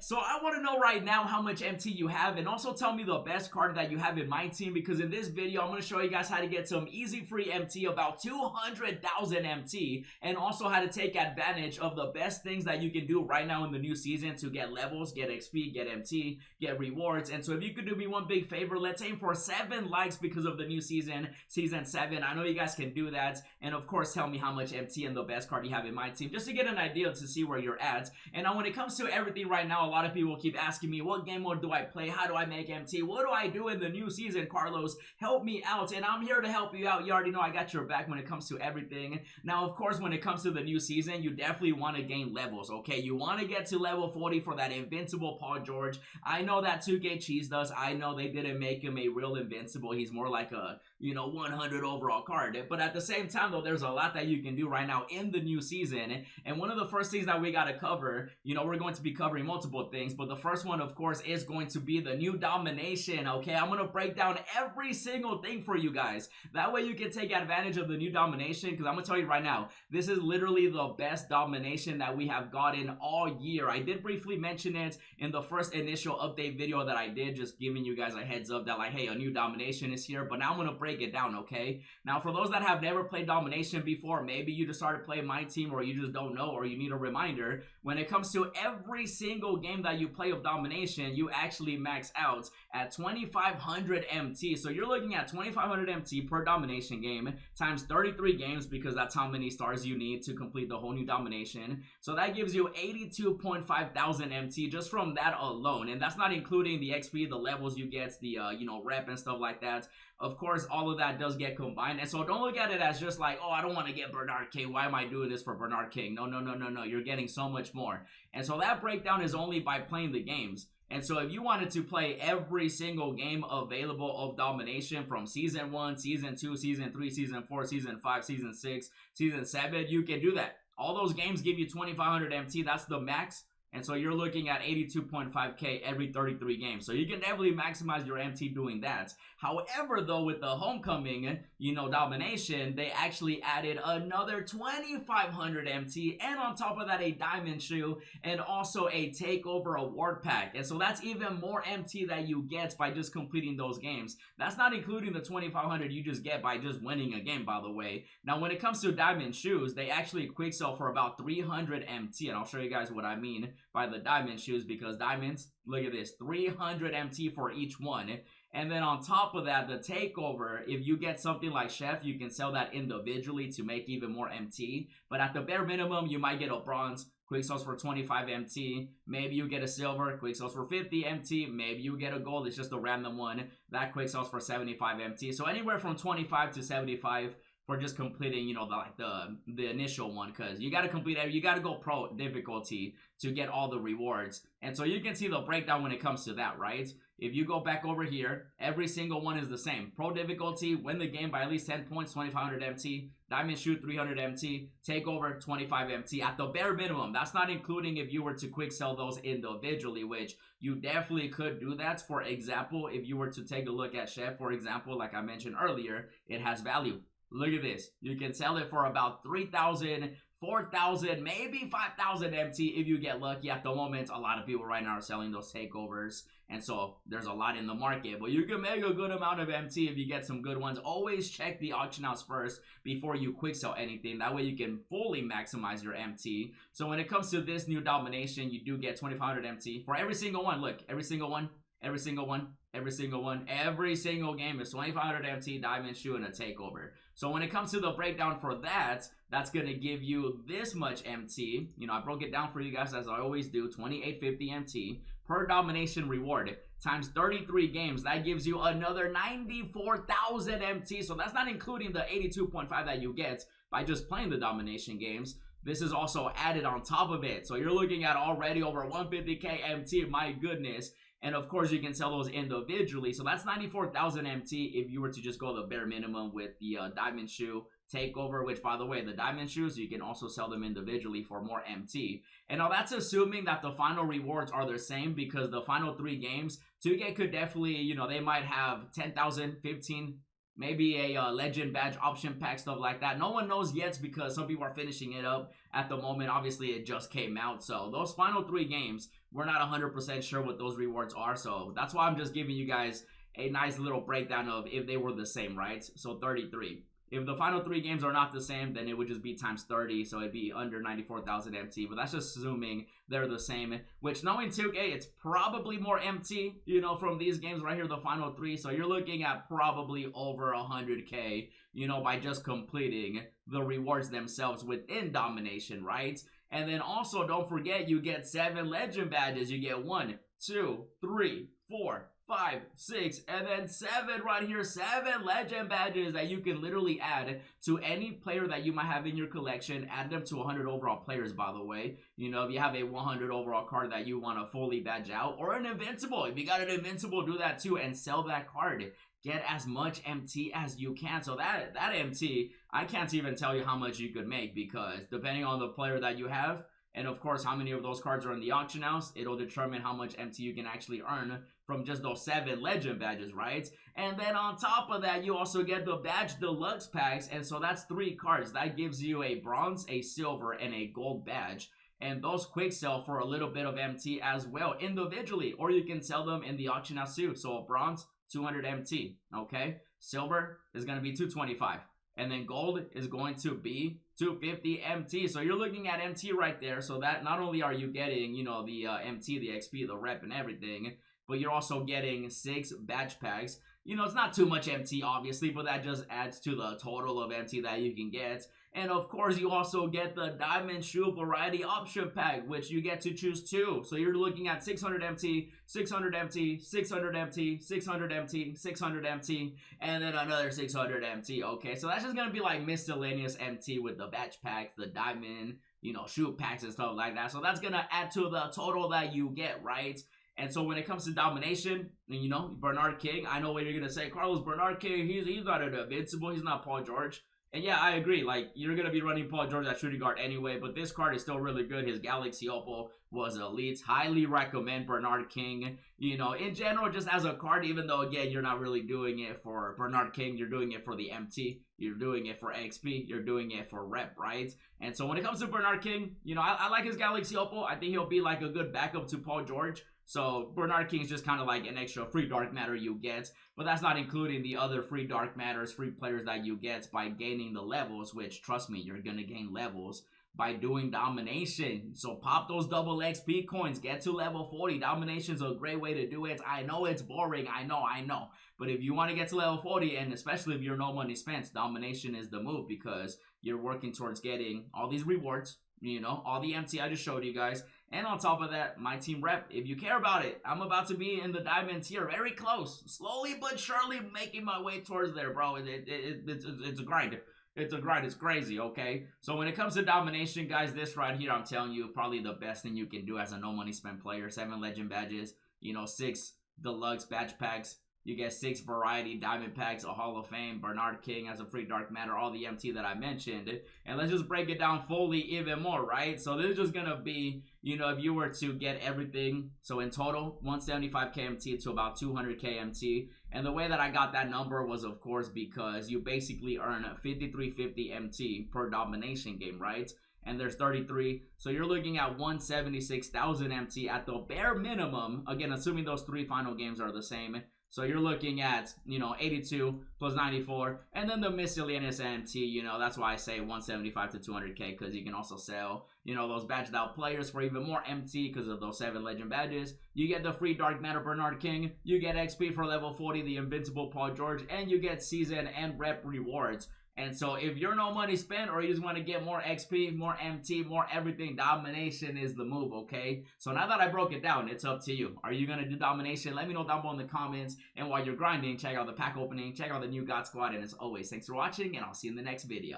So I want to know right now how much MT you have, and also tell me the best card that you have in my team, because in this video I'm going to show you guys how to get some easy free MT, about 200,000 MT, and also how to take advantage of the best things that you can do right now in the new season to get levels, get XP, get MT, get rewards. And so if you could do me one big favor, let's aim for 7 likes because of the new season, season 7. I know you guys can do that. And of course, tell me how much MT and the best card you have in my team, just to get an idea to see where you're at. And now when it comes to everything right now, a lot of people keep asking me, what game mode do I play? How do I make MT? What do I do in the new season, Carlos? Help me out. And I'm here to help you out. You already know I got your back when it comes to everything. Now, of course, when it comes to the new season, you definitely want to gain levels, okay? You want to get to level 40 for that invincible Paul George. I know that 2K cheesed us. I know they didn't make him a real invincible. He's more like a, 100 overall card. But at the same time, though, there's a lot that you can do right now in the new season. And one of the first things that we got to cover, we're going to be covering multiple things, but the first one, of course, is going to be the new domination, okay? I'm going to break down every single thing for you guys. That way you can take advantage of the new domination, because I'm going to tell you right now, this is literally the best domination that we have gotten all year. I did briefly mention it in the first initial update video that I did, just giving you guys a heads up that, like, hey, a new domination is here, but now I'm going to break it down, okay? Now, for those that have never played domination before, maybe you just started playing my team, or you just don't know, or you need a reminder, when it comes to every single game that you play of domination, you actually max out at 2,500 MT. So you're looking at 2,500 MT per domination game times 33 games, because that's how many stars you need to complete the whole new domination. So that gives you 82.5 thousand MT just from that alone, and that's not including the XP, the levels you get, the rep and stuff like that. Of course, all of that does get combined. And so don't look at it as just like, oh, I don't want to get Bernard King. Why am I doing this for Bernard King? No. You're getting so much more. And so that breakdown is only by playing the games. And so if you wanted to play every single game available of domination from season 1, season 2, season 3, season 4, season 5, season 6, season 7, you can do that. All those games give you 2,500 MT. That's the max. And so you're looking at 82.5k every 33 games. So you can definitely maximize your MT doing that. However, though, with the homecoming, domination, they actually added another 2,500 MT, and on top of that, a diamond shoe, and also a takeover award pack. And so that's even more MT that you get by just completing those games. That's not including the 2,500 you just get by just winning a game, by the way. Now, when it comes to diamond shoes, they actually quick sell for about 300 MT, and I'll show you guys what I mean by the diamond shoes, because diamonds, look at this, 300 MT for each one. And then on top of that, the takeover, if you get something like Chef, you can sell that individually to make even more MT. But at the bare minimum, you might get a bronze, quick sells for 25 MT. Maybe you get a silver, quick sells for 50 MT. Maybe you get a gold, it's just a random one. That quick sells for 75 MT. So anywhere from 25 to 75 for just completing, the initial one, because you got to complete you got to go pro difficulty to get all the rewards. And so you can see the breakdown when it comes to that, right? If you go back over here, every single one is the same. Pro difficulty, win the game by at least 10 points, 2,500 MT. Diamond shoot, 300 MT. Takeover, 25 MT at the bare minimum. That's not including if you were to quick sell those individually, which you definitely could do that. For example, if you were to take a look at Chef, for example, like I mentioned earlier, it has value. Look at this. You can sell it for about 3,000, 4,000, maybe 5,000 MT if you get lucky. At the moment, a lot of people right now are selling those takeovers, and so there's a lot in the market, but you can make a good amount of MT if you get some good ones. Always check the auction house first before you quick sell anything. That way you can fully maximize your MT. So when it comes to this new domination, you do get 2,500 MT for every single one. Look, every single one, every single one, every single one, every single game is 2,500 MT, diamond shoe, and a takeover. So when it comes to the breakdown for that, that's going to give you this much MT. I broke it down for you guys as I always do, 2,850 MT per domination reward times 33 games. That gives you another 94,000 MT. So that's not including the 82.5 that you get by just playing the domination games. This is also added on top of it. So you're looking at already over 150k MT, my goodness. And of course, you can sell those individually. So that's 94,000 MT if you were to just go the bare minimum with the diamond shoe takeover, which, by the way, the diamond shoes, you can also sell them individually for more MT. And now that's assuming that the final rewards are the same, because the final 3 games, 2K could definitely, they might have 10,000, 15, maybe a legend badge option pack, stuff like that. No one knows yet, because some people are finishing it up at the moment. Obviously, it just came out. So those final 3 games we're not 100% sure what those rewards are. So that's why I'm just giving you guys a nice little breakdown of if they were the same, right? So 33. If the final 3 games are not the same, then it would just be times 30, so it'd be under 94,000 MT, but that's just assuming they're the same, which knowing 2K, it's probably more MT, you know, from these games right here, the final 3, so you're looking at probably over 100K, you know, by just completing the rewards themselves within Domination, right? And then also, don't forget, you get 7 legend badges. You get 1, 2, 3, 4, 5, 6, and then 7 right here. 7 legend badges that you can literally add to any player that you might have in your collection. Add them to 100 overall players, by the way. You know, if you have a 100 overall card that you want to fully badge out, or an invincible. If you got an invincible, do that too and sell that card. Get as much MT as you can. So that MT, I can't even tell you how much you could make, because depending on the player that you have, and of course how many of those cards are in the auction house, it'll determine how much MT you can actually earn from just those 7 legend badges, right? And then on top of that, you also get the badge deluxe packs, and so that's 3 cards. That gives you a bronze, a silver, and a gold badge. And those quick sell for a little bit of MT as well individually, or you can sell them in the auction house too. So a bronze, 200 MT, okay? Silver is going to be 225, and then gold is going to be 250 MT. So you're looking at MT right there. So that not only are you getting, you know, the MT, the XP, the rep, and everything, but you're also getting 6 badge packs. You know, it's not too much MT, obviously, but that just adds to the total of MT that you can get. And of course, you also get the Diamond Shoe Variety Option Pack, which you get to choose 2. So you're looking at 600 MT, 600 MT, 600 MT, 600 MT, 600 MT, and then another 600 MT. Okay, so that's just going to be like miscellaneous MT with the badge packs, the diamond, you know, shoe packs and stuff like that. So that's going to add to the total that you get, right? And so when it comes to domination, you know, Bernard King, I know what you're going to say. Carlos, Bernard King, he's not an invincible. He's not Paul George. And yeah, I agree. Like, you're going to be running Paul George at shooting guard anyway, but this card is still really good. His Galaxy Opal was elite. Highly recommend Bernard King. You know, in general, just as a card, even though, again, you're not really doing it for Bernard King. You're doing it for the MT. You're doing it for XP. You're doing it for rep, right? And so when it comes to Bernard King, you know, I like his Galaxy Opal. I think he'll be like a good backup to Paul George. So Bernard King is just kind of like an extra free dark matter you get, but that's not including the other free dark matters, free players that you get by gaining the levels, which, trust me, you're going to gain levels by doing domination. So pop those double XP coins, get to level 40. Domination's a great way to do it. I know it's boring, I know. But if you want to get to level 40, and especially if you're no money spent, domination is the move, because you're working towards getting all these rewards, you know, all the MT I just showed you guys. And on top of that, my team rep, if you care about it, I'm about to be in the diamond tier, very close. Slowly but surely making my way towards there, bro. It's a grind. It's a grind. It's crazy, okay? So when it comes to domination, guys, this right here, I'm telling you, probably the best thing you can do as a no money spent player. 7 legend badges, you know, 6 deluxe badge packs. You get 6 variety diamond packs, a Hall of Fame, Bernard King as a free dark matter, all the MT that I mentioned. And let's just break it down fully even more, right? So this is just going to be, you know, if you were to get everything, so in total, 175K MT to about 200K MT. And the way that I got that number was, of course, because you basically earn 5350 MT per domination game, right? And there's 33, so you're looking at 176,000 MT at the bare minimum. Again, assuming those 3 final games are the same. So you're looking at, you know, 82 plus 94, and then the miscellaneous MT, you know, that's why I say 175 to 200K, because you can also sell, you know, those badged out players for even more MT because of those 7 legend badges. You get the free Dark Matter Bernard King, you get XP for level 40, the Invincible Paul George, and you get season and rep rewards. And so if you're no money spent, or you just want to get more XP, more MT, more everything, domination is the move, okay? So now that I broke it down, it's up to you. Are you going to do domination? Let me know down below in the comments. And while you're grinding, check out the pack opening, check out the new God Squad. And as always, thanks for watching, and I'll see you in the next video.